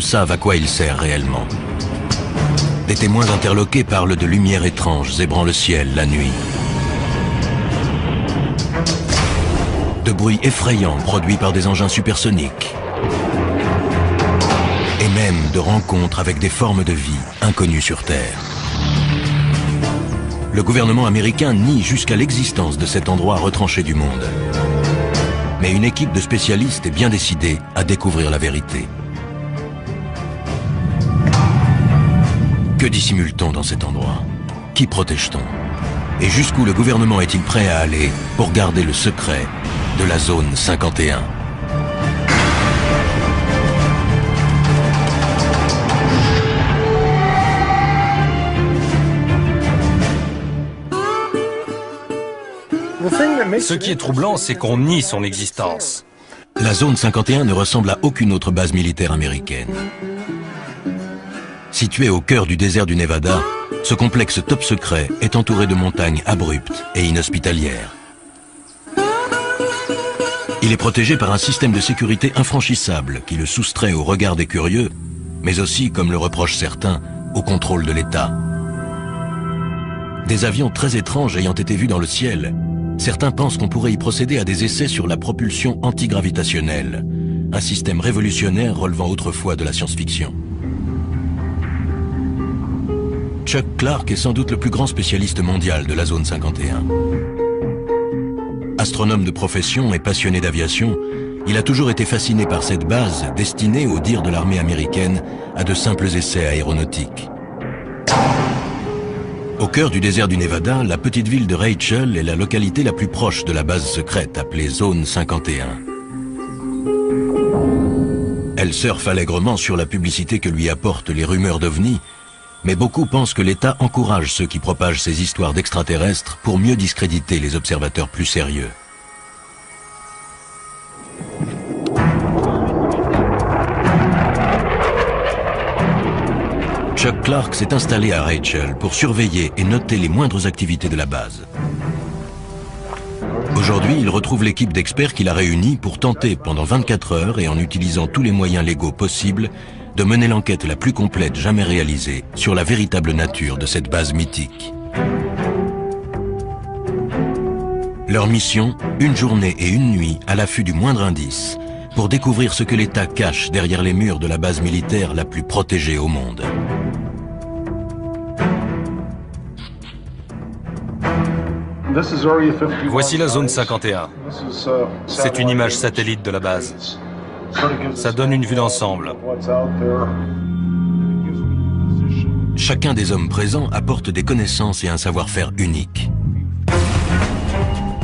Savent à quoi il sert réellement. Des témoins interloqués parlent de lumières étranges zébrant le ciel la nuit. De bruits effrayants produits par des engins supersoniques. Et même de rencontres avec des formes de vie inconnues sur Terre. Le gouvernement américain nie jusqu'à l'existence de cet endroit retranché du monde. Mais une équipe de spécialistes est bien décidée à découvrir la vérité. Que dissimule-t-on dans cet endroit? Qui protège-t-on? Et jusqu'où le gouvernement est-il prêt à aller pour garder le secret de la zone 51? Ce qui est troublant, c'est qu'on nie son existence. La zone 51 ne ressemble à aucune autre base militaire américaine. Situé au cœur du désert du Nevada, ce complexe top secret est entouré de montagnes abruptes et inhospitalières. Il est protégé par un système de sécurité infranchissable qui le soustrait au regard des curieux, mais aussi, comme le reprochent certains, au contrôle de l'État. Des avions très étranges ayant été vus dans le ciel, certains pensent qu'on pourrait y procéder à des essais sur la propulsion antigravitationnelle, un système révolutionnaire relevant autrefois de la science-fiction. Chuck Clark est sans doute le plus grand spécialiste mondial de la zone 51. Astronome de profession et passionné d'aviation, il a toujours été fasciné par cette base destinée, au dire de l'armée américaine, à de simples essais aéronautiques. Au cœur du désert du Nevada, la petite ville de Rachel est la localité la plus proche de la base secrète appelée Zone 51. Elle surfe allègrement sur la publicité que lui apportent les rumeurs d'OVNI, mais beaucoup pensent que l'État encourage ceux qui propagent ces histoires d'extraterrestres pour mieux discréditer les observateurs plus sérieux. Chuck Clark s'est installé à Rachel pour surveiller et noter les moindres activités de la base. Aujourd'hui, il retrouve l'équipe d'experts qu'il a réunie pour tenter pendant 24 heures et en utilisant tous les moyens légaux possibles de mener l'enquête la plus complète jamais réalisée sur la véritable nature de cette base mythique. Leur mission, une journée et une nuit à l'affût du moindre indice, pour découvrir ce que l'État cache derrière les murs de la base militaire la plus protégée au monde. Voici la zone 51. C'est une image satellite de la base. Ça donne une vue d'ensemble. Chacun des hommes présents apporte des connaissances et un savoir-faire unique.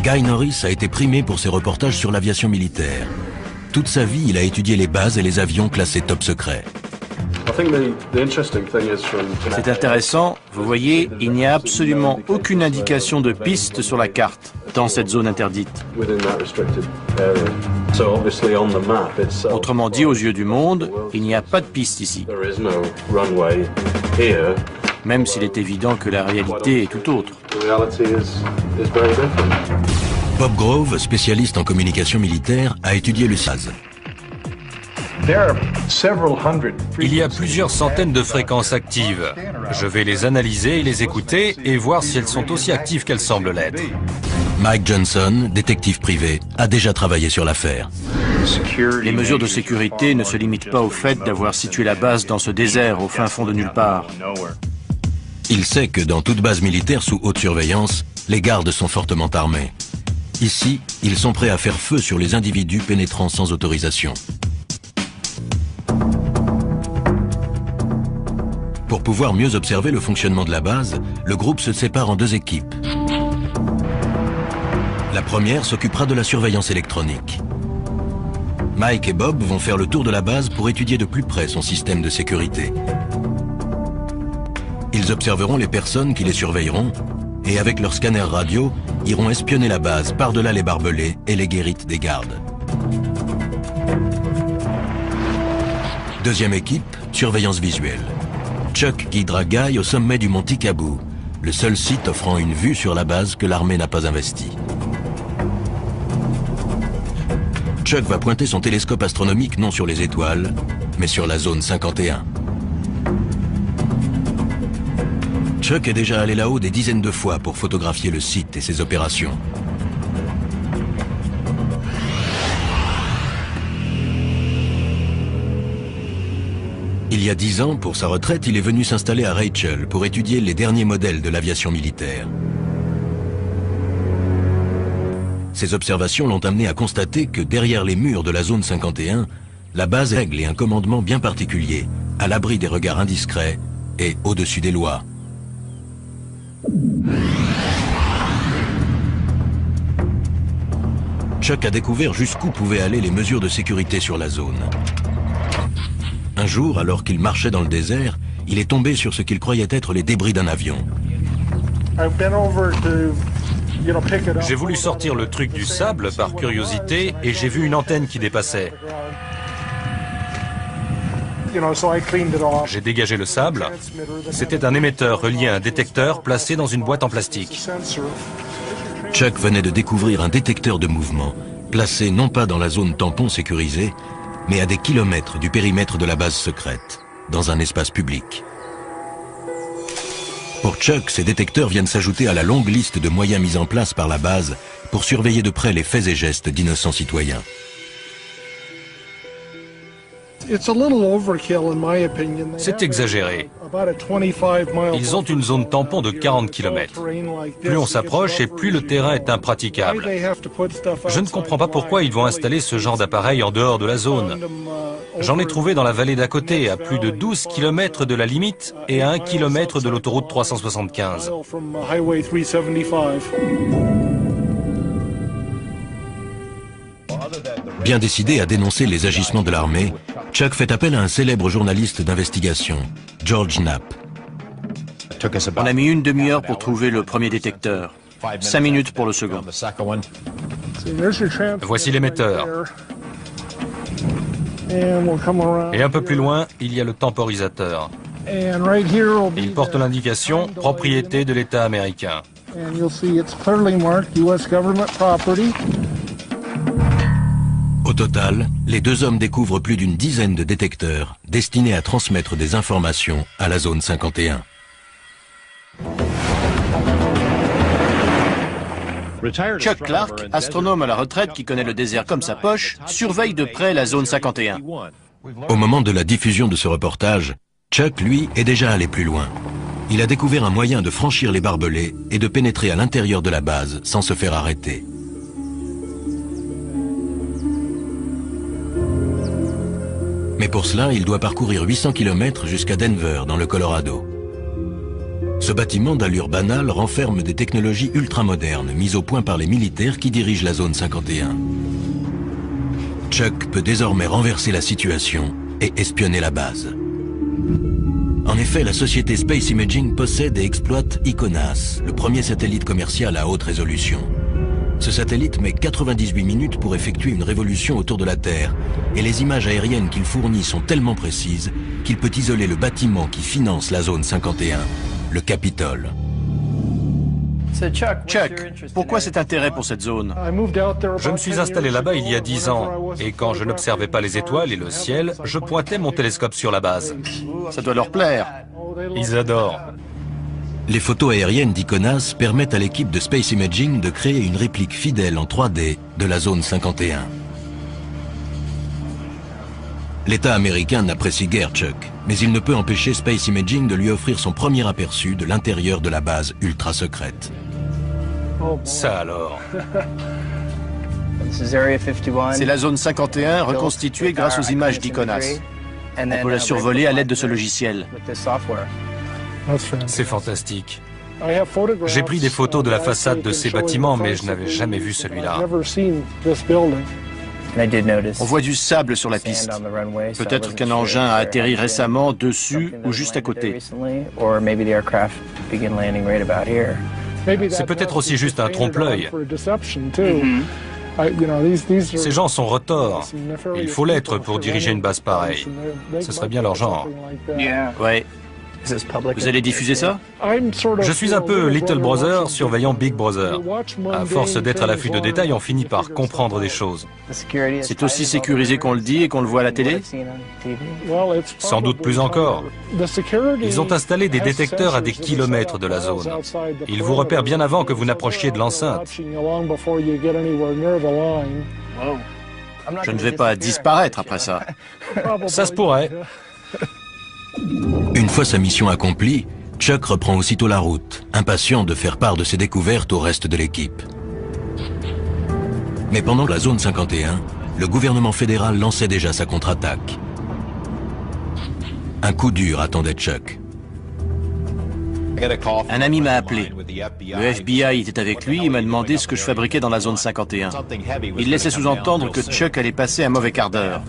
Guy Norris a été primé pour ses reportages sur l'aviation militaire. Toute sa vie, il a étudié les bases et les avions classés top secret. C'est intéressant, vous voyez, il n'y a absolument aucune indication de piste sur la carte dans cette zone interdite. Autrement dit, aux yeux du monde, il n'y a pas de piste ici. Même s'il est évident que la réalité est tout autre. Bob Grove, spécialiste en communication militaire, a étudié le SAZ. Il y a plusieurs centaines de fréquences actives. Je vais les analyser et les écouter et voir si elles sont aussi actives qu'elles semblent l'être. Mike Johnson, détective privé, a déjà travaillé sur l'affaire. Les mesures de sécurité ne se limitent pas au fait d'avoir situé la base dans ce désert au fin fond de nulle part. Il sait que dans toute base militaire sous haute surveillance, les gardes sont fortement armés. Ici, ils sont prêts à faire feu sur les individus pénétrant sans autorisation. Pour pouvoir mieux observer le fonctionnement de la base, le groupe se sépare en deux équipes. La première s'occupera de la surveillance électronique. Mike et Bob vont faire le tour de la base pour étudier de plus près son système de sécurité. Ils observeront les personnes qui les surveilleront et avec leur scanner radio, iront espionner la base par-delà les barbelés et les guérites des gardes. Deuxième équipe, surveillance visuelle. Chuck guidera Guy au sommet du mont Tikabou, le seul site offrant une vue sur la base que l'armée n'a pas investie. Chuck va pointer son télescope astronomique non sur les étoiles, mais sur la zone 51. Chuck est déjà allé là-haut des dizaines de fois pour photographier le site et ses opérations. Il y a 10 ans, pour sa retraite, il est venu s'installer à Rachel pour étudier les derniers modèles de l'aviation militaire. Ses observations l'ont amené à constater que derrière les murs de la zone 51, la base règle et un commandement bien particulier, à l'abri des regards indiscrets et au-dessus des lois. Chuck a découvert jusqu'où pouvaient aller les mesures de sécurité sur la zone. Un jour, alors qu'il marchait dans le désert, il est tombé sur ce qu'il croyait être les débris d'un avion. J'ai voulu sortir le truc du sable par curiosité et j'ai vu une antenne qui dépassait. J'ai dégagé le sable. C'était un émetteur relié à un détecteur placé dans une boîte en plastique. Chuck venait de découvrir un détecteur de mouvement, placé non pas dans la zone tampon sécurisée, mais à des kilomètres du périmètre de la base secrète, dans un espace public. Pour Chuck, ces détecteurs viennent s'ajouter à la longue liste de moyens mis en place par la base pour surveiller de près les faits et gestes d'innocents citoyens. C'est exagéré. Ils ont une zone tampon de 40 km. Plus on s'approche et plus le terrain est impraticable. Je ne comprends pas pourquoi ils vont installer ce genre d'appareil en dehors de la zone. J'en ai trouvé dans la vallée d'à côté, à plus de 12 km de la limite et à 1 km de l'autoroute 375. Bien décidé à dénoncer les agissements de l'armée, Chuck fait appel à un célèbre journaliste d'investigation, George Knapp. On a mis une demi-heure pour trouver le premier détecteur, 5 minutes pour le second. Voici l'émetteur. Et un peu plus loin, il y a le temporisateur. Il porte l'indication « Propriété de l'État américain ». Au total, les deux hommes découvrent plus d'une dizaine de détecteurs destinés à transmettre des informations à la zone 51. Chuck Clark, astronome à la retraite qui connaît le désert comme sa poche, surveille de près la zone 51. Au moment de la diffusion de ce reportage, Chuck, lui, est déjà allé plus loin. Il a découvert un moyen de franchir les barbelés et de pénétrer à l'intérieur de la base sans se faire arrêter. Mais pour cela, il doit parcourir 800 km jusqu'à Denver, dans le Colorado. Ce bâtiment d'allure banale renferme des technologies ultramodernes mises au point par les militaires qui dirigent la zone 51. Chuck peut désormais renverser la situation et espionner la base. En effet, la société Space Imaging possède et exploite ICONAS, le premier satellite commercial à haute résolution. Ce satellite met 98 minutes pour effectuer une révolution autour de la Terre, et les images aériennes qu'il fournit sont tellement précises qu'il peut isoler le bâtiment qui finance la zone 51, le Capitole. Chuck, pourquoi cet intérêt pour cette zone? Je me suis installé là-bas il y a 10 ans, et quand je n'observais pas les étoiles et le ciel, je pointais mon télescope sur la base. Ça doit leur plaire. Ils adorent. Les photos aériennes d'ICONAS permettent à l'équipe de Space Imaging de créer une réplique fidèle en 3D de la zone 51. L'État américain n'apprécie guère Chuck, mais il ne peut empêcher Space Imaging de lui offrir son premier aperçu de l'intérieur de la base ultra secrète. Ça alors. C'est la zone 51 reconstituée grâce aux images d'ICONAS. On peut la survoler à l'aide de ce logiciel. C'est fantastique. J'ai pris des photos de la façade de ces bâtiments, mais je n'avais jamais vu celui-là. On voit du sable sur la piste. Peut-être qu'un engin a atterri récemment dessus ou juste à côté. C'est peut-être aussi juste un trompe-l'œil. Ces gens sont retors. Il faut l'être pour diriger une base pareille. Ce serait bien leur genre. Ouais. Vous allez diffuser ça? Je suis un peu Little Brother surveillant Big Brother. À force d'être à l'affût de détails, on finit par comprendre des choses. C'est aussi sécurisé qu'on le dit et qu'on le voit à la télé? Sans doute plus encore. Ils ont installé des détecteurs à des kilomètres de la zone. Ils vous repèrent bien avant que vous n'approchiez de l'enceinte. Je ne vais pas disparaître après ça. Ça se pourrait. Une fois sa mission accomplie, Chuck reprend aussitôt la route, impatient de faire part de ses découvertes au reste de l'équipe. Mais pendant la zone 51, le gouvernement fédéral lançait déjà sa contre-attaque. Un coup dur attendait Chuck. Un ami m'a appelé. Le FBI était avec lui et m'a demandé ce que je fabriquais dans la zone 51. Il laissait sous-entendre que Chuck allait passer un mauvais quart d'heure.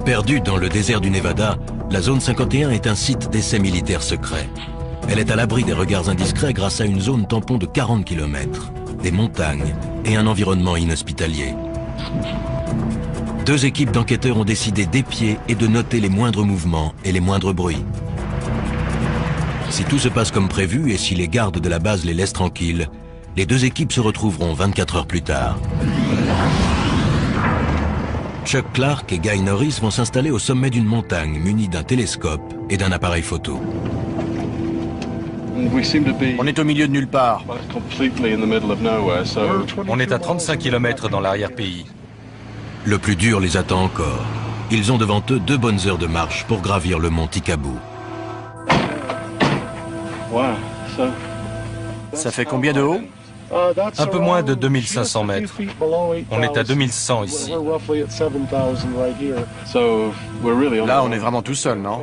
Perdue dans le désert du Nevada, la zone 51 est un site d'essai militaire secret. Elle est à l'abri des regards indiscrets grâce à une zone tampon de 40 km, des montagnes et un environnement inhospitalier. Deux équipes d'enquêteurs ont décidé d'épier et de noter les moindres mouvements et les moindres bruits. Si tout se passe comme prévu et si les gardes de la base les laissent tranquilles, les deux équipes se retrouveront 24 heures plus tard. Chuck Clark et Guy Norris vont s'installer au sommet d'une montagne munis d'un télescope et d'un appareil photo. On est au milieu de nulle part. On est à 35 km dans l'arrière-pays. Le plus dur les attend encore. Ils ont devant eux 2 bonnes heures de marche pour gravir le mont Tikabou. Ça fait combien de haut? Un peu moins de 2500 mètres. On est à 2100 ici. Là, on est vraiment tout seul, non?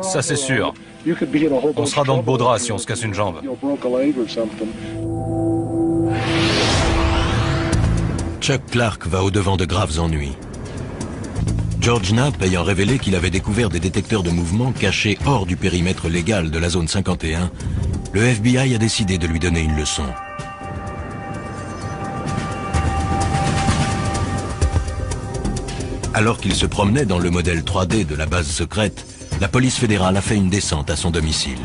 Ça, c'est sûr. On sera dans de beaux draps si on se casse une jambe. Chuck Clark va au-devant de graves ennuis. George Knapp ayant révélé qu'il avait découvert des détecteurs de mouvement cachés hors du périmètre légal de la zone 51, le FBI a décidé de lui donner une leçon. Alors qu'il se promenait dans le modèle 3D de la base secrète, la police fédérale a fait une descente à son domicile.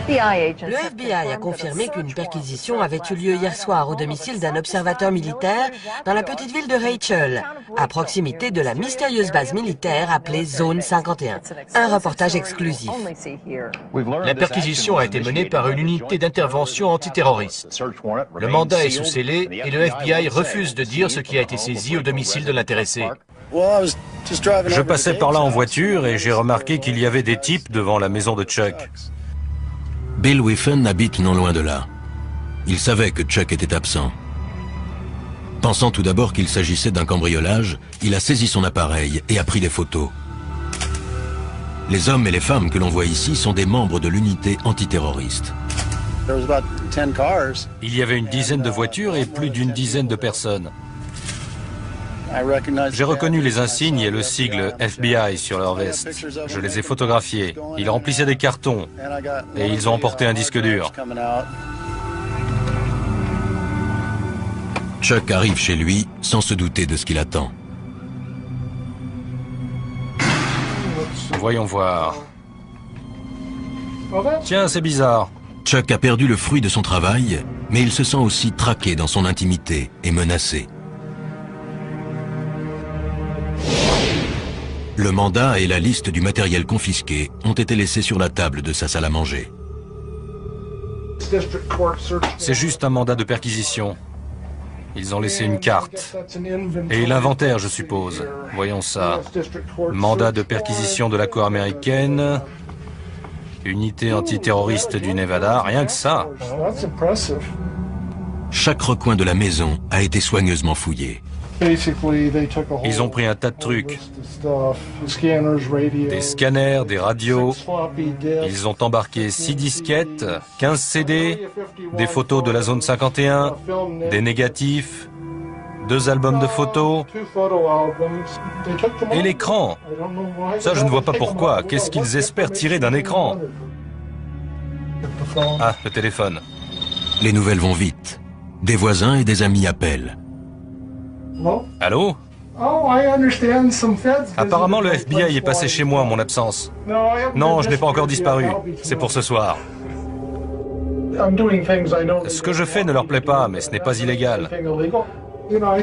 Le FBI a confirmé qu'une perquisition avait eu lieu hier soir au domicile d'un observateur militaire dans la petite ville de Rachel, à proximité de la mystérieuse base militaire appelée Zone 51. Un reportage exclusif. La perquisition a été menée par une unité d'intervention antiterroriste. Le mandat est sous scellé et le FBI refuse de dire ce qui a été saisi au domicile de l'intéressé. Je passais par là en voiture et j'ai remarqué qu'il y avait des types devant la maison de Chuck. Bill Whiffen habite non loin de là. Il savait que Chuck était absent. Pensant tout d'abord qu'il s'agissait d'un cambriolage, il a saisi son appareil et a pris des photos. Les hommes et les femmes que l'on voit ici sont des membres de l'unité antiterroriste. Il y avait une dizaine de voitures et plus d'une dizaine de personnes. J'ai reconnu les insignes et le sigle FBI sur leur veste. Je les ai photographiés. Ils remplissaient des cartons et ils ont emporté un disque dur. Chuck arrive chez lui sans se douter de ce qu'il attend. Voyons voir. Tiens, c'est bizarre. Chuck a perdu le fruit de son travail, mais il se sent aussi traqué dans son intimité et menacé. Le mandat et la liste du matériel confisqué ont été laissés sur la table de sa salle à manger. C'est juste un mandat de perquisition. Ils ont laissé une carte. Et l'inventaire, je suppose. Voyons ça. Mandat de perquisition de la Cour américaine. Unité antiterroriste du Nevada. Rien que ça. Chaque recoin de la maison a été soigneusement fouillé. Ils ont pris un tas de trucs. Des scanners, des radios. Ils ont embarqué 6 disquettes, 15 CD, des photos de la zone 51, des négatifs, 2 albums de photos et l'écran. Ça, je ne vois pas pourquoi. Qu'est-ce qu'ils espèrent tirer d'un écran? Ah, le téléphone. Les nouvelles vont vite. Des voisins et des amis appellent. Allô? Apparemment, le FBI est passé chez moi en mon absence. Non, je n'ai pas encore disparu. C'est pour ce soir. Ce que je fais ne leur plaît pas, mais ce n'est pas illégal.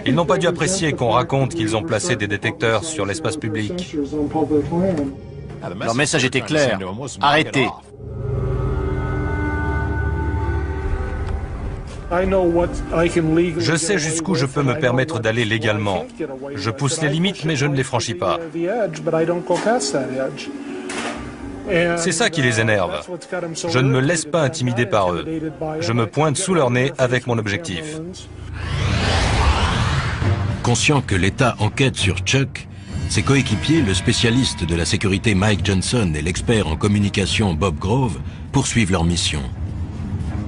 Ils n'ont pas dû apprécier qu'on raconte qu'ils ont placé des détecteurs sur l'espace public. Leur message était clair. Arrêtez. Je sais jusqu'où je peux me permettre d'aller légalement. Je pousse les limites, mais je ne les franchis pas. C'est ça qui les énerve. Je ne me laisse pas intimider par eux. Je me pointe sous leur nez avec mon objectif. Conscient que l'État enquête sur Chuck, ses coéquipiers, le spécialiste de la sécurité Mike Johnson et l'expert en communication Bob Grove, poursuivent leur mission.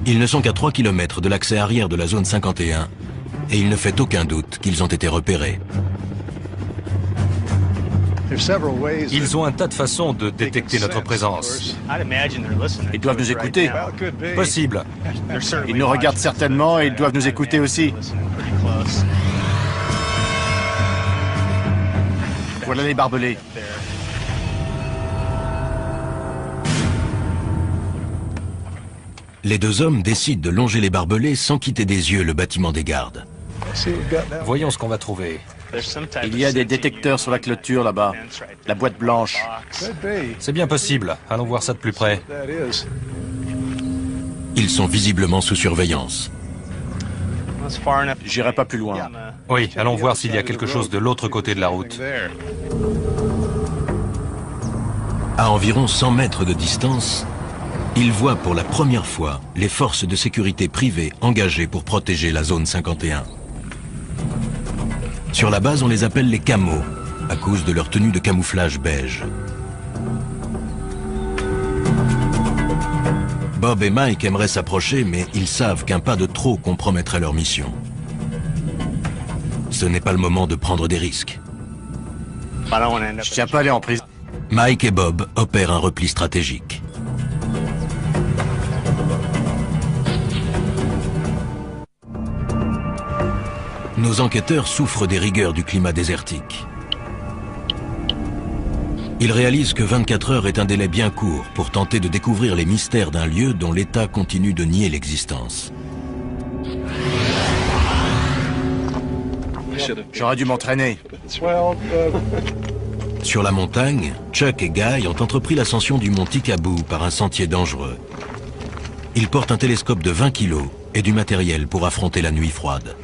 Ils ne sont qu'à 3 km de l'accès arrière de la zone 51 et il ne fait aucun doute qu'ils ont été repérés. Ils ont un tas de façons de détecter notre présence. Ils doivent nous écouter. Possible. Ils nous regardent certainement et ils doivent nous écouter aussi. Voilà les barbelés. Les deux hommes décident de longer les barbelés sans quitter des yeux le bâtiment des gardes. Voyons ce qu'on va trouver. Il y a des détecteurs sur la clôture là-bas. La boîte blanche. C'est bien possible. Allons voir ça de plus près. Ils sont visiblement sous surveillance. J'irai pas plus loin. Oui, allons voir s'il y a quelque chose de l'autre côté de la route. À environ 100 mètres de distance, ils voient pour la première fois les forces de sécurité privées engagées pour protéger la zone 51. Sur la base, on les appelle les camos, à cause de leur tenue de camouflage beige. Bob et Mike aimeraient s'approcher, mais ils savent qu'un pas de trop compromettrait leur mission. Ce n'est pas le moment de prendre des risques. Je tiens pas à aller en prison. Mike et Bob opèrent un repli stratégique. Nos enquêteurs souffrent des rigueurs du climat désertique. Ils réalisent que 24 heures est un délai bien court pour tenter de découvrir les mystères d'un lieu dont l'État continue de nier l'existence. J'aurais dû m'entraîner. Sur la montagne, Chuck et Guy ont entrepris l'ascension du mont Tikaboo par un sentier dangereux. Ils portent un télescope de 20 kg et du matériel pour affronter la nuit froide.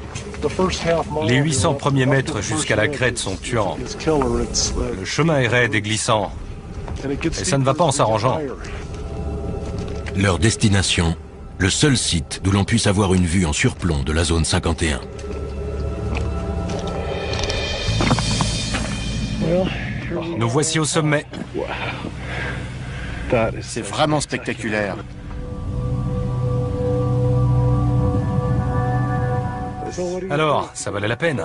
Les 800 premiers mètres jusqu'à la crête sont tuants. Le chemin est raide et glissant. Et ça ne va pas en s'arrangeant. Leur destination, le seul site d'où l'on puisse avoir une vue en surplomb de la zone 51. Nous voici au sommet. C'est vraiment spectaculaire. Alors, ça valait la peine.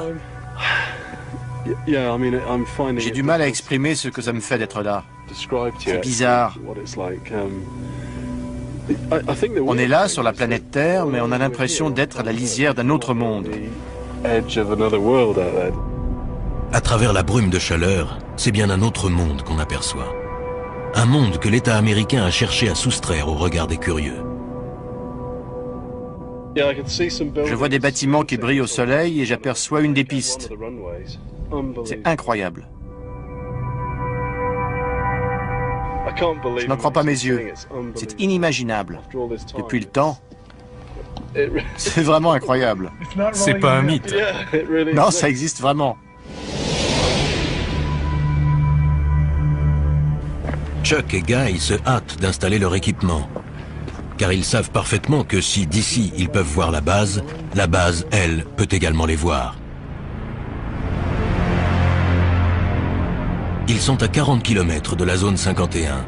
J'ai du mal à exprimer ce que ça me fait d'être là. C'est bizarre. On est là, sur la planète Terre, mais on a l'impression d'être à la lisière d'un autre monde. À travers la brume de chaleur, c'est bien un autre monde qu'on aperçoit. Un monde que l'État américain a cherché à soustraire au regard des curieux. Je vois des bâtiments qui brillent au soleil et j'aperçois une des pistes. C'est incroyable. Je n'en crois pas mes yeux. C'est inimaginable. Depuis le temps, c'est vraiment incroyable. C'est pas un mythe. Non, ça existe vraiment. Chuck et Guy se hâtent d'installer leur équipement. Car ils savent parfaitement que si d'ici ils peuvent voir la base, elle, peut également les voir. Ils sont à 40 km de la zone 51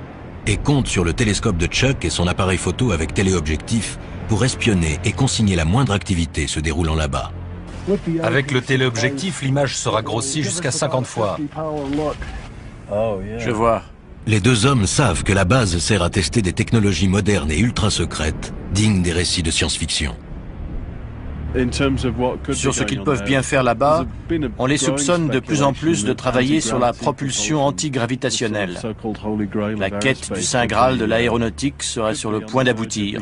et comptent sur le télescope de Chuck et son appareil photo avec téléobjectif pour espionner et consigner la moindre activité se déroulant là-bas. Avec le téléobjectif, l'image sera grossie jusqu'à 50 fois. Je vois. Les deux hommes savent que la base sert à tester des technologies modernes et ultra secrètes, dignes des récits de science-fiction. Sur ce qu'ils peuvent bien faire là-bas, on les soupçonne de plus en plus de travailler sur la propulsion antigravitationnelle. La quête du Saint Graal de l'aéronautique serait sur le point d'aboutir.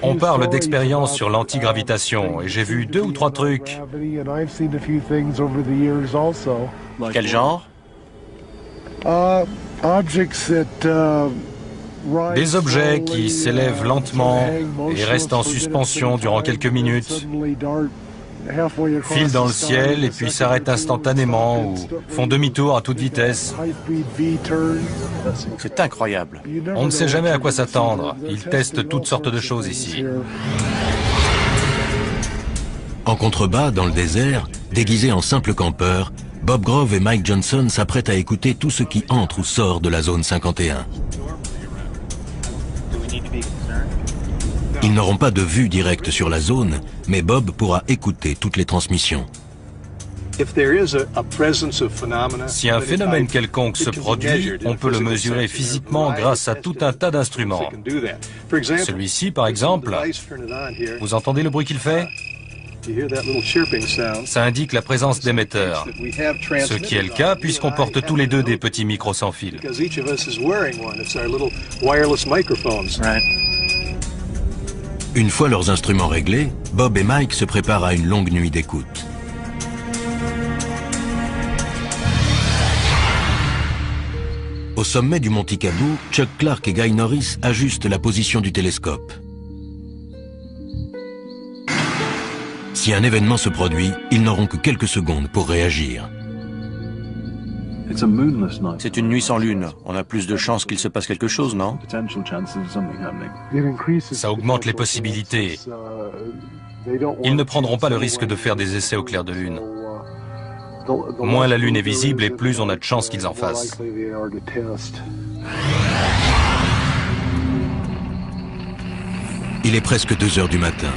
On parle d'expérience sur l'antigravitation et j'ai vu 2 ou 3 trucs. Quel genre? Des objets qui s'élèvent lentement et restent en suspension durant quelques minutes, filent dans le ciel et puis s'arrêtent instantanément ou font demi-tour à toute vitesse. C'est incroyable. On ne sait jamais à quoi s'attendre. Ils testent toutes sortes de choses ici. En contrebas, dans le désert, déguisés en simples campeurs, Bob Grove et Mike Johnson s'apprêtent à écouter tout ce qui entre ou sort de la zone 51. Ils n'auront pas de vue directe sur la zone, mais Bob pourra écouter toutes les transmissions. Si un phénomène quelconque se produit, on peut le mesurer physiquement grâce à tout un tas d'instruments. Celui-ci, par exemple, vous entendez le bruit qu'il fait? Ça indique la présence d'émetteurs, ce qui est le cas puisqu'on porte tous les deux des petits micros sans fil. Une fois leurs instruments réglés, Bob et Mike se préparent à une longue nuit d'écoute. Au sommet du mont Tikabou, Chuck Clark et Guy Norris ajustent la position du télescope. Si un événement se produit, ils n'auront que quelques secondes pour réagir. C'est une nuit sans lune. On a plus de chances qu'il se passe quelque chose, non? Ça augmente les possibilités. Ils ne prendront pas le risque de faire des essais au clair de lune. Moins la lune est visible et plus on a de chances qu'ils en fassent. Il est presque 2 heures du matin.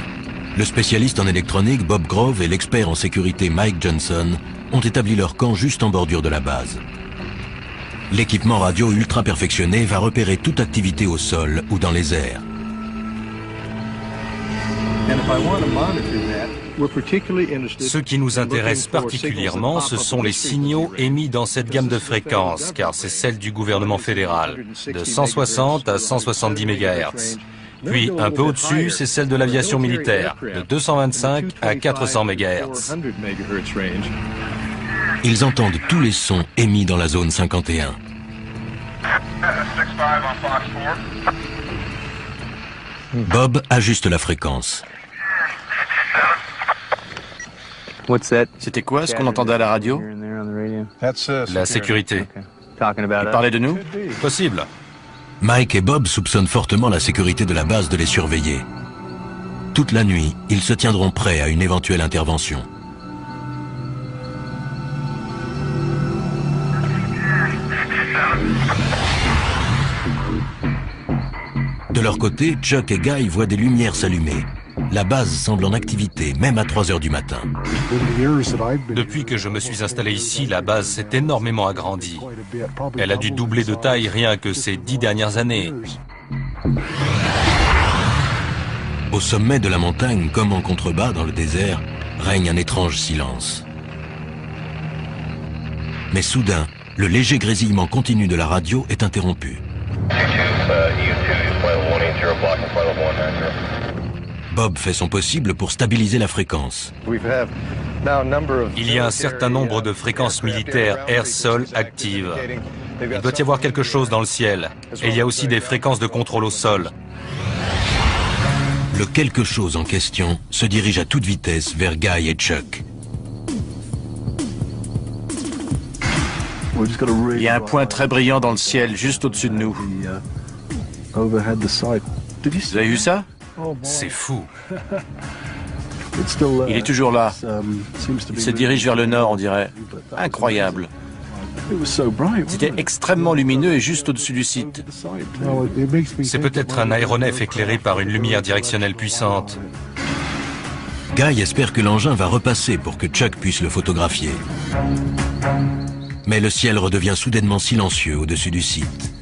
Le spécialiste en électronique Bob Grove et l'expert en sécurité Mike Johnson ont établi leur camp juste en bordure de la base. L'équipement radio ultra perfectionné va repérer toute activité au sol ou dans les airs. Ce qui nous intéresse particulièrement, ce sont les signaux émis dans cette gamme de fréquences, car c'est celle du gouvernement fédéral, de 160 à 170 MHz. Puis, un peu au-dessus, c'est celle de l'aviation militaire, de 225 à 400 MHz. Ils entendent tous les sons émis dans la zone 51. Bob ajuste la fréquence. C'était quoi ce qu'on entendait à la radio? La sécurité. Il parlait de nous? Possible. Mike et Bob soupçonnent fortement la sécurité de la base de les surveiller. Toute la nuit, ils se tiendront prêts à une éventuelle intervention. De leur côté, Chuck et Guy voient des lumières s'allumer. La base semble en activité, même à 3 heures du matin. Depuis que je me suis installé ici, la base s'est énormément agrandie. Elle a dû doubler de taille rien que ces 10 dernières années. Au sommet de la montagne, comme en contrebas dans le désert, règne un étrange silence. Mais soudain, le léger grésillement continu de la radio est interrompu. Bob fait son possible pour stabiliser la fréquence. Il y a un certain nombre de fréquences militaires air-sol actives. Il doit y avoir quelque chose dans le ciel. Et il y a aussi des fréquences de contrôle au sol. Le quelque chose en question se dirige à toute vitesse vers Guy et Chuck. Il y a un point très brillant dans le ciel, juste au-dessus de nous. Vous avez vu ça? C'est fou. Il est toujours là. Il se dirige vers le nord, on dirait. Incroyable. C'était extrêmement lumineux et juste au-dessus du site. C'est peut-être un aéronef éclairé par une lumière directionnelle puissante. Guy espère que l'engin va repasser pour que Chuck puisse le photographier. Mais le ciel redevient soudainement silencieux au-dessus du site.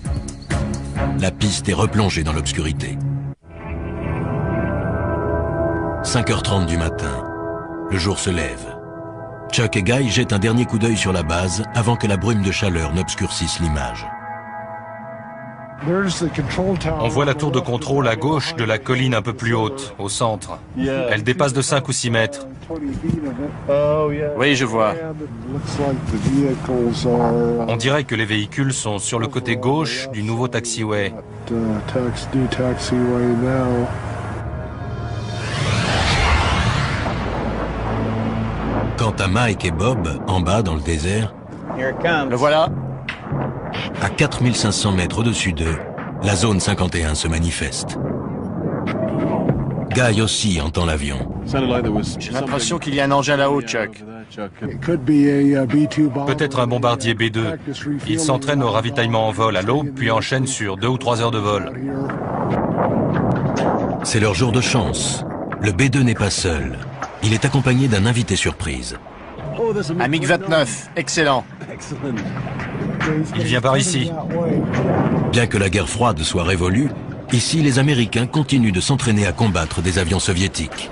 La piste est replongée dans l'obscurité. 5h30 du matin. Le jour se lève. Chuck et Guy jettent un dernier coup d'œil sur la base avant que la brume de chaleur n'obscurcisse l'image. On voit la tour de contrôle à gauche de la colline un peu plus haute, au centre. Elle dépasse de 5 ou 6 mètres. Oui, je vois. On dirait que les véhicules sont sur le côté gauche du nouveau taxiway. Quant à Mike et Bob, en bas dans le désert, Le voilà. à 4500 mètres au-dessus d'eux, la zone 51 se manifeste. Guy aussi entend l'avion. J'ai l'impression qu'il y a un engin là-haut, Chuck. Peut-être un bombardier B-2. Il s'entraîne au ravitaillement en vol à l'aube, puis enchaîne sur 2 ou 3 heures de vol. C'est leur jour de chance. Le B-2 n'est pas seul. Il est accompagné d'un invité surprise. Un MiG-29, excellent. Il vient par ici. Bien que la guerre froide soit révolue, ici les Américains continuent de s'entraîner à combattre des avions soviétiques.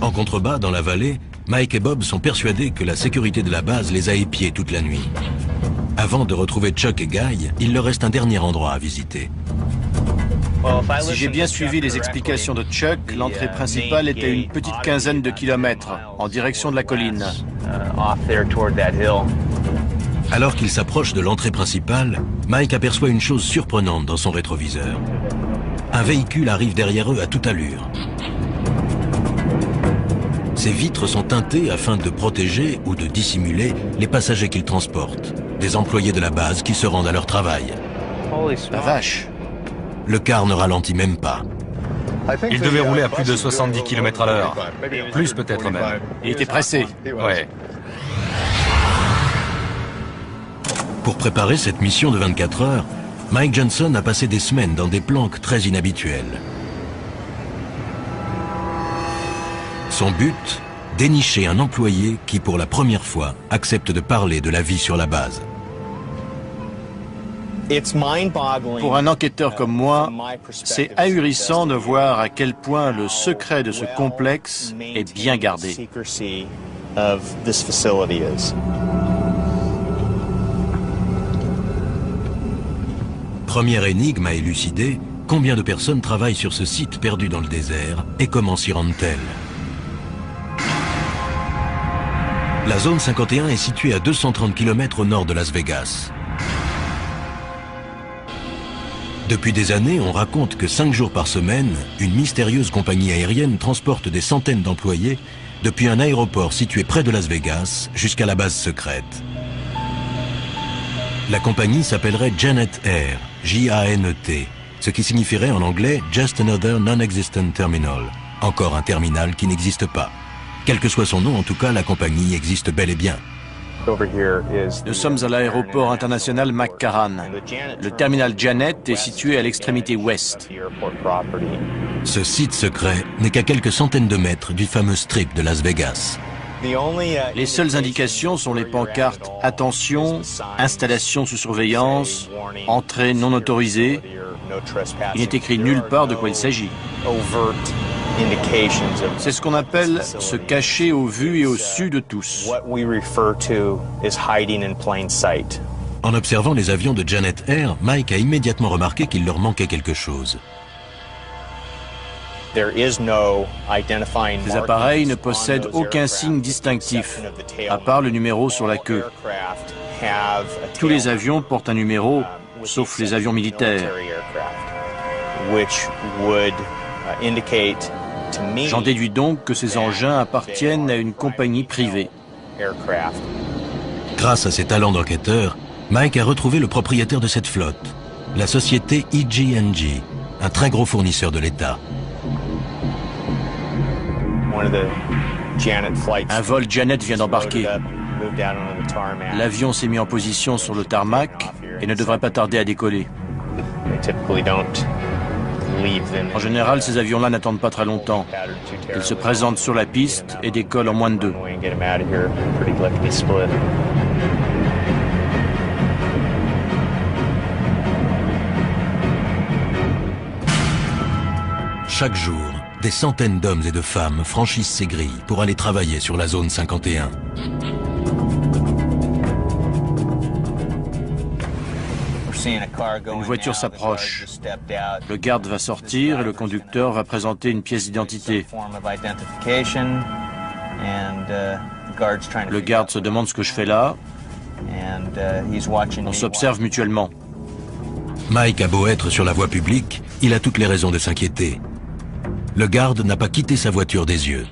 En contrebas, dans la vallée, Mike et Bob sont persuadés que la sécurité de la base les a épiés toute la nuit. Avant de retrouver Chuck et Guy, il leur reste un dernier endroit à visiter. Si j'ai bien suivi les explications de Chuck, l'entrée principale est à une petite quinzaine de kilomètres, en direction de la colline. Alors qu'il s'approche de l'entrée principale, Mike aperçoit une chose surprenante dans son rétroviseur. Un véhicule arrive derrière eux à toute allure. Ses vitres sont teintées afin de protéger ou de dissimuler les passagers qu'ils transportent, des employés de la base qui se rendent à leur travail. La vache! Le car ne ralentit même pas. Il devait rouler à plus de 70 km à l'heure. Plus peut-être même. Il était pressé. Ouais. Pour préparer cette mission de 24 heures, Mike Johnson a passé des semaines dans des planques très inhabituelles. Son but, dénicher un employé qui, pour la première fois, accepte de parler de la vie sur la base. Pour un enquêteur comme moi, c'est ahurissant de voir à quel point le secret de ce complexe est bien gardé. Première énigme à élucider, combien de personnes travaillent sur ce site perdu dans le désert et comment s'y rendent-elles? La zone 51 est située à 230 km au nord de Las Vegas. Depuis des années, on raconte que 5 jours par semaine, une mystérieuse compagnie aérienne transporte des centaines d'employés depuis un aéroport situé près de Las Vegas jusqu'à la base secrète. La compagnie s'appellerait Janet Air, J-A-N-E-T, ce qui signifierait en anglais « Just Another Non-Existent Terminal », encore un terminal qui n'existe pas. Quel que soit son nom, en tout cas, la compagnie existe bel et bien. Nous sommes à l'aéroport international McCarran. Le terminal Janet est situé à l'extrémité ouest. Ce site secret n'est qu'à quelques centaines de mètres du fameux strip de Las Vegas. Les seules indications sont les pancartes « Attention »,« Installation sous surveillance »,« Entrée non autorisée ». Il n'est écrit nulle part de quoi il s'agit. C'est ce qu'on appelle se cacher au vu et au su de tous. En observant les avions de Janet Air, Mike a immédiatement remarqué qu'il leur manquait quelque chose. Ces appareils ne possèdent aucun signe distinctif, à part le numéro sur la queue. Tous les avions portent un numéro, sauf les avions militaires. J'en déduis donc que ces engins appartiennent à une compagnie privée. Grâce à ses talents d'enquêteur, Mike a retrouvé le propriétaire de cette flotte, la société EG&G, un très gros fournisseur de l'État. Un vol Janet vient d'embarquer. L'avion s'est mis en position sur le tarmac et ne devrait pas tarder à décoller. En général, ces avions-là n'attendent pas très longtemps. Ils se présentent sur la piste et décollent en moins de 2. Chaque jour, des centaines d'hommes et de femmes franchissent ces grilles pour aller travailler sur la zone 51. Une voiture s'approche. Le garde va sortir et le conducteur va présenter une pièce d'identité. Le garde se demande ce que je fais là. On s'observe mutuellement. Mike a beau être sur la voie publique, il a toutes les raisons de s'inquiéter. Le garde n'a pas quitté sa voiture des yeux.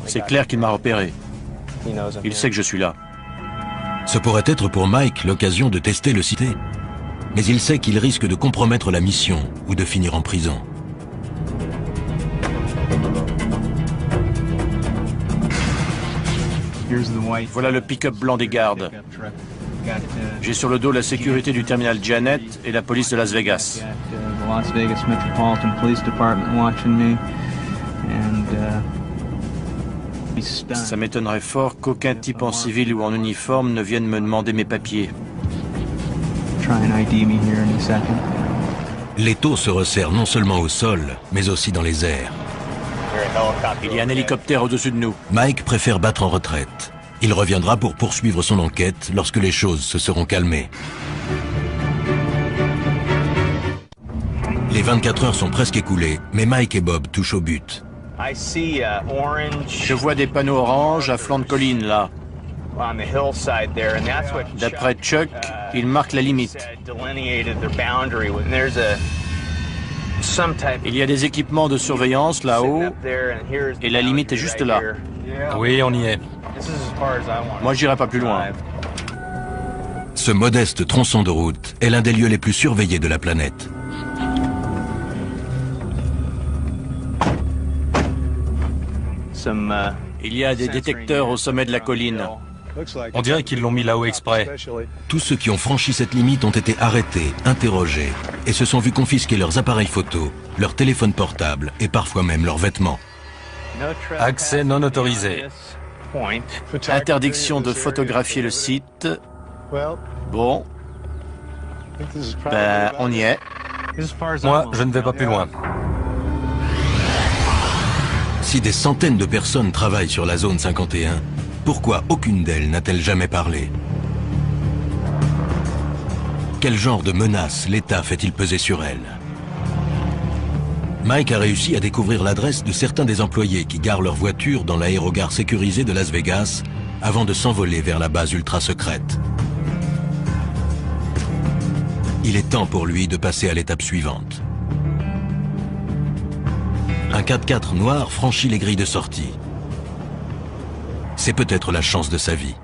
C'est clair qu'il m'a repéré. Il sait que je suis là. Ce pourrait être pour Mike l'occasion de tester le cité. Mais il sait qu'il risque de compromettre la mission ou de finir en prison. Voilà le pick-up blanc des gardes. J'ai sur le dos la sécurité du terminal Janet et la police de Las Vegas. Ça m'étonnerait fort qu'aucun type en civil ou en uniforme ne vienne me demander mes papiers. L'étau se resserre non seulement au sol, mais aussi dans les airs. Il y a un hélicoptère au-dessus de nous. Mike préfère battre en retraite. Il reviendra pour poursuivre son enquête lorsque les choses se seront calmées. Les 24 heures sont presque écoulées, mais Mike et Bob touchent au but. Je vois des panneaux orange à flanc de colline, là. D'après Chuck, ils marquent la limite. Il y a des équipements de surveillance là-haut, et la limite est juste là. Oui, on y est. Moi, j'irai pas plus loin. Ce modeste tronçon de route est l'un des lieux les plus surveillés de la planète. Il y a des détecteurs au sommet de la colline. On dirait qu'ils l'ont mis là-haut exprès. Tous ceux qui ont franchi cette limite ont été arrêtés, interrogés, et se sont vus confisquer leurs appareils photo, leurs téléphones portables et parfois même leurs vêtements. Accès non autorisé. Interdiction de photographier le site. Bon. Ben, on y est. Moi, je ne vais pas plus loin. Si des centaines de personnes travaillent sur la zone 51, pourquoi aucune d'elles n'a-t-elle jamais parlé? Quel genre de menace l'État fait-il peser sur elle? Mike a réussi à découvrir l'adresse de certains des employés qui garent leur voiture dans l'aérogare sécurisé de Las Vegas avant de s'envoler vers la base ultra secrète. Il est temps pour lui de passer à l'étape suivante. Un 4x4 noir franchit les grilles de sortie. C'est peut-être la chance de sa vie.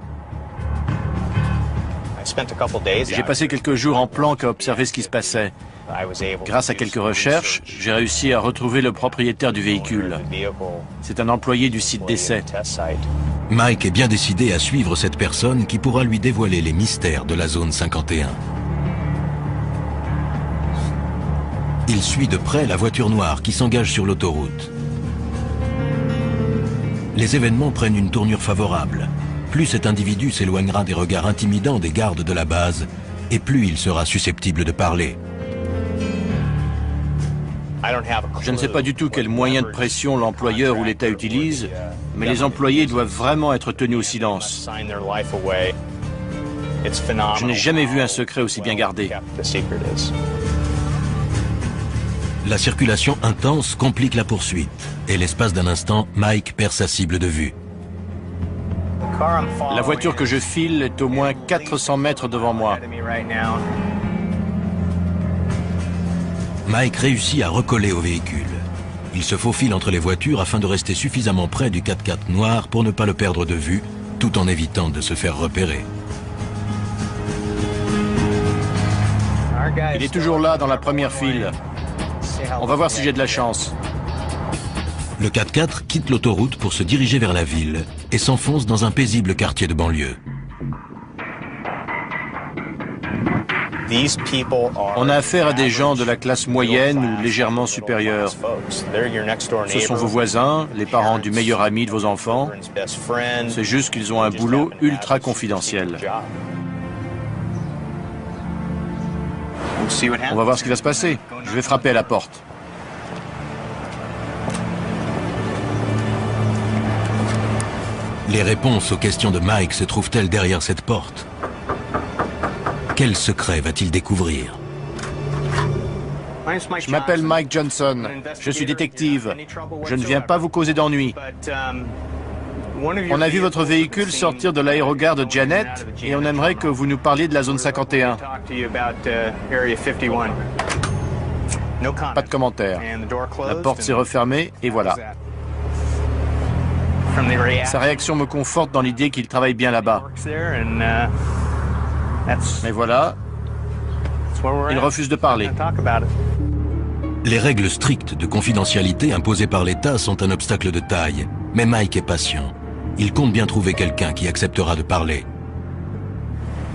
J'ai passé quelques jours en planque à observer ce qui se passait. Grâce à quelques recherches, j'ai réussi à retrouver le propriétaire du véhicule. C'est un employé du site d'essai. Mike est bien décidé à suivre cette personne qui pourra lui dévoiler les mystères de la zone 51. Il suit de près la voiture noire qui s'engage sur l'autoroute. Les événements prennent une tournure favorable. Plus cet individu s'éloignera des regards intimidants des gardes de la base, et plus il sera susceptible de parler. Je ne sais pas du tout quel moyen de pression l'employeur ou l'État utilise, mais les employés doivent vraiment être tenus au silence. Je n'ai jamais vu un secret aussi bien gardé. La circulation intense complique la poursuite, et l'espace d'un instant, Mike perd sa cible de vue. La voiture que je file est au moins 400 mètres devant moi. Mike réussit à recoller au véhicule. Il se faufile entre les voitures afin de rester suffisamment près du 4x4 noir pour ne pas le perdre de vue, tout en évitant de se faire repérer. Il est toujours là dans la première file. On va voir si j'ai de la chance. Le 4x4 quitte l'autoroute pour se diriger vers la ville et s'enfonce dans un paisible quartier de banlieue. On a affaire à des gens de la classe moyenne ou légèrement supérieure. Ce sont vos voisins, les parents du meilleur ami de vos enfants. C'est juste qu'ils ont un boulot ultra confidentiel. On va voir ce qui va se passer. Je vais frapper à la porte. Les réponses aux questions de Mike se trouvent-elles derrière cette porte? Quel secret va-t-il découvrir? Je m'appelle Mike Johnson. Je suis détective. Je ne viens pas vous causer d'ennuis. On a vu votre véhicule sortir de l'aérogare de Janet et on aimerait que vous nous parliez de la zone 51. Pas de commentaire. La porte s'est refermée et voilà. Sa réaction me conforte dans l'idée qu'il travaille bien là-bas. Mais voilà, il refuse de parler. Les règles strictes de confidentialité imposées par l'État sont un obstacle de taille. Mais Mike est patient. Il compte bien trouver quelqu'un qui acceptera de parler.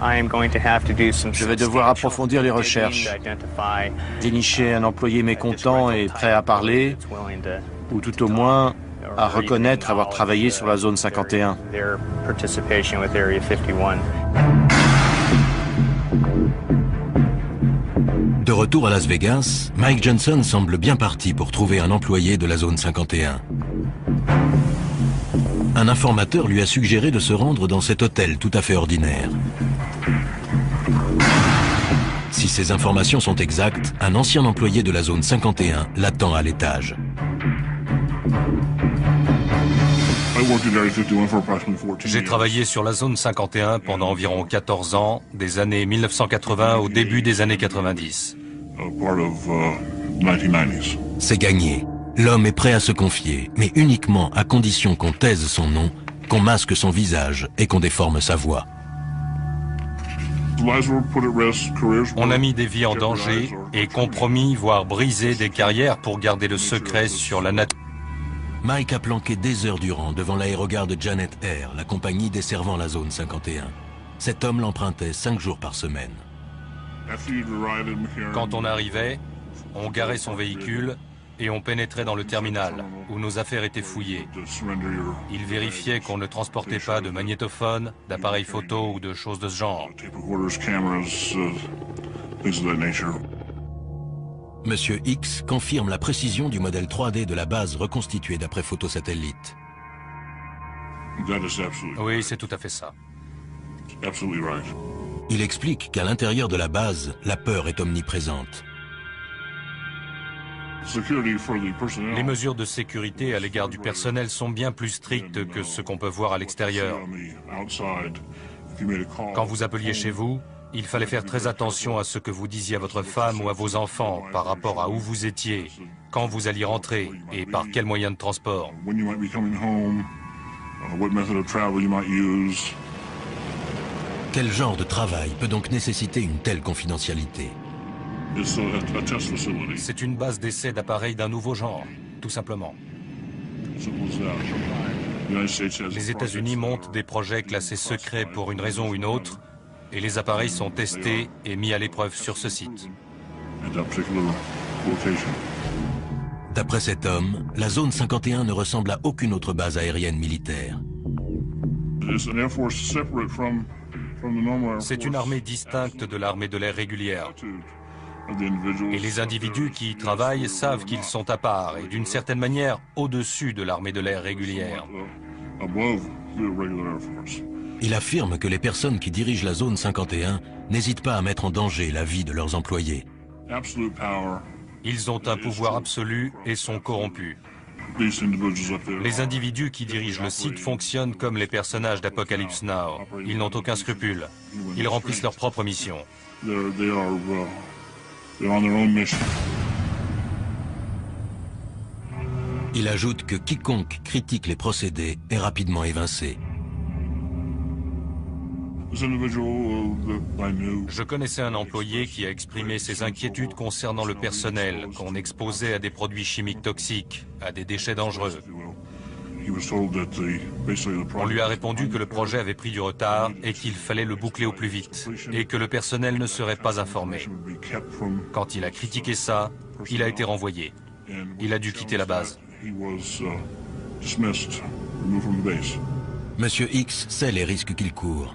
Je vais devoir approfondir les recherches, dénicher un employé mécontent et prêt à parler, ou tout au moins à reconnaître avoir travaillé sur la zone 51. De retour à Las Vegas, Mike Johnson semble bien parti pour trouver un employé de la zone 51. Un informateur lui a suggéré de se rendre dans cet hôtel tout à fait ordinaire. Si ces informations sont exactes, un ancien employé de la zone 51 l'attend à l'étage. J'ai travaillé sur la zone 51 pendant environ 14 ans, des années 1980 au début des années 90. C'est gagné. L'homme est prêt à se confier, mais uniquement à condition qu'on taise son nom, qu'on masque son visage et qu'on déforme sa voix. On a mis des vies en danger et compromis, voire brisé des carrières pour garder le secret sur la nature. Mike a planqué des heures durant devant l'aérogare de Janet Air, la compagnie desservant la zone 51. Cet homme l'empruntait 5 jours par semaine. Quand on arrivait, on garait son véhicule et on pénétrait dans le terminal, où nos affaires étaient fouillées. Il vérifiait qu'on ne transportait pas de magnétophone, d'appareils photo ou de choses de ce genre. Monsieur X confirme la précision du modèle 3D de la base reconstituée d'après photosatellite. Oui, c'est tout à fait ça. Il explique qu'à l'intérieur de la base, la peur est omniprésente. Les mesures de sécurité à l'égard du personnel sont bien plus strictes que ce qu'on peut voir à l'extérieur. Quand vous appeliez chez vous, il fallait faire très attention à ce que vous disiez à votre femme ou à vos enfants par rapport à où vous étiez, quand vous alliez rentrer et par quel moyen de transport. Quel genre de travail peut donc nécessiter une telle confidentialité? C'est une base d'essai d'appareils d'un nouveau genre, tout simplement. Les États-Unis montent des projets classés secrets pour une raison ou une autre, et les appareils sont testés et mis à l'épreuve sur ce site. D'après cet homme, la zone 51 ne ressemble à aucune autre base aérienne militaire. C'est une armée distincte de l'armée de l'air régulière. Et les individus qui y travaillent savent qu'ils sont à part et d'une certaine manière au-dessus de l'armée de l'air régulière. Il affirme que les personnes qui dirigent la zone 51 n'hésitent pas à mettre en danger la vie de leurs employés. Ils ont un pouvoir absolu et sont corrompus. Les individus qui dirigent le site fonctionnent comme les personnages d'Apocalypse Now. Ils n'ont aucun scrupule. Ils remplissent leur propre mission. Il ajoute que quiconque critique les procédés est rapidement évincé. Je connaissais un employé qui a exprimé ses inquiétudes concernant le personnel, qu'on exposait à des produits chimiques toxiques, à des déchets dangereux. On lui a répondu que le projet avait pris du retard et qu'il fallait le boucler au plus vite, et que le personnel ne serait pas informé. Quand il a critiqué ça, il a été renvoyé. Il a dû quitter la base. Monsieur X sait les risques qu'il court.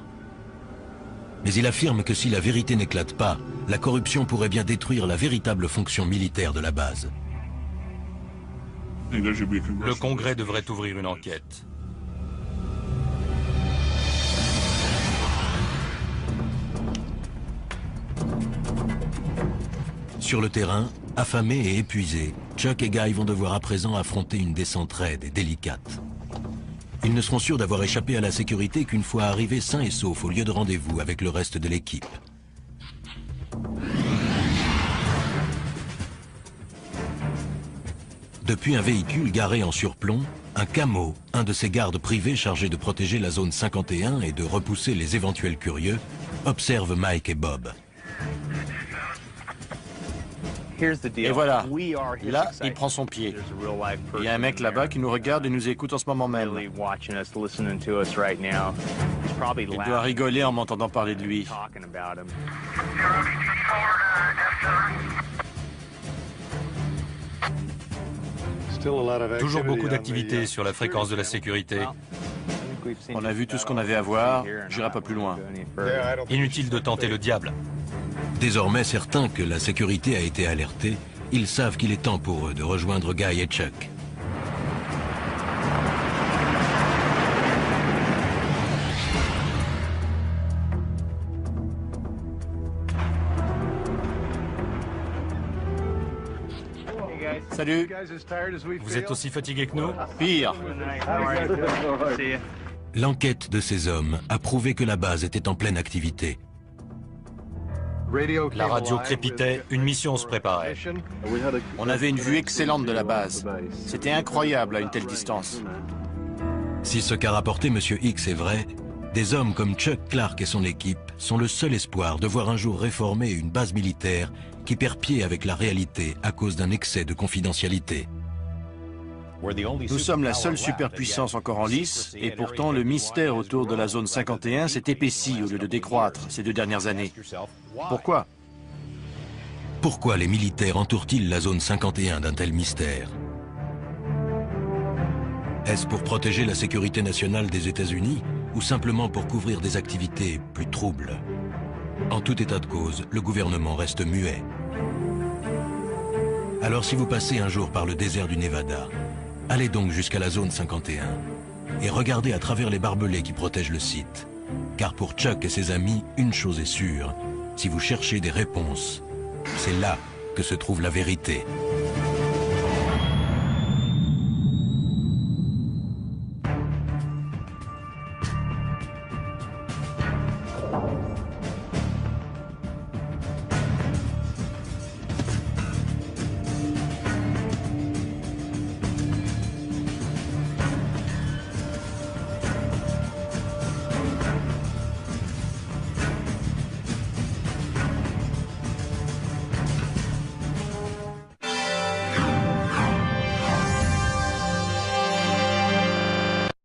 Mais il affirme que si la vérité n'éclate pas, la corruption pourrait bien détruire la véritable fonction militaire de la base. Le Congrès devrait ouvrir une enquête. Sur le terrain, affamés et épuisés, Chuck et Guy vont devoir à présent affronter une descente raide et délicate. Ils ne seront sûrs d'avoir échappé à la sécurité qu'une fois arrivés sains et saufs au lieu de rendez-vous avec le reste de l'équipe. Depuis un véhicule garé en surplomb, un camo, un de ces gardes privés chargés de protéger la zone 51 et de repousser les éventuels curieux, observe Mike et Bob. Et voilà, là, il prend son pied. Il y a un mec là-bas qui nous regarde et nous écoute en ce moment même. Il doit rigoler en m'entendant parler de lui. Toujours beaucoup d'activités sur la fréquence de la sécurité. On a vu tout ce qu'on avait à voir, j'irai pas plus loin. Inutile de tenter le diable. Désormais certains que la sécurité a été alertée, ils savent qu'il est temps pour eux de rejoindre Guy et Chuck. Salut. Vous êtes aussi fatigués que nous? Pire. L'enquête de ces hommes a prouvé que la base était en pleine activité. La radio crépitait, une mission se préparait. On avait une vue excellente de la base. C'était incroyable à une telle distance. Si ce qu'a rapporté M. X est vrai, des hommes comme Chuck Clark et son équipe sont le seul espoir de voir un jour réformer une base militaire qui perd pied avec la réalité à cause d'un excès de confidentialité. Nous sommes la seule superpuissance encore en lice, et pourtant le mystère autour de la zone 51 s'est épaissi au lieu de décroître ces 2 dernières années. Pourquoi? Pourquoi les militaires entourent-ils la zone 51 d'un tel mystère? Est-ce pour protéger la sécurité nationale des États-Unis ou simplement pour couvrir des activités plus troubles? En tout état de cause, le gouvernement reste muet. Alors si vous passez un jour par le désert du Nevada, allez donc jusqu'à la zone 51 et regardez à travers les barbelés qui protègent le site. Car pour Chuck et ses amis, une chose est sûre, si vous cherchez des réponses, c'est là que se trouve la vérité.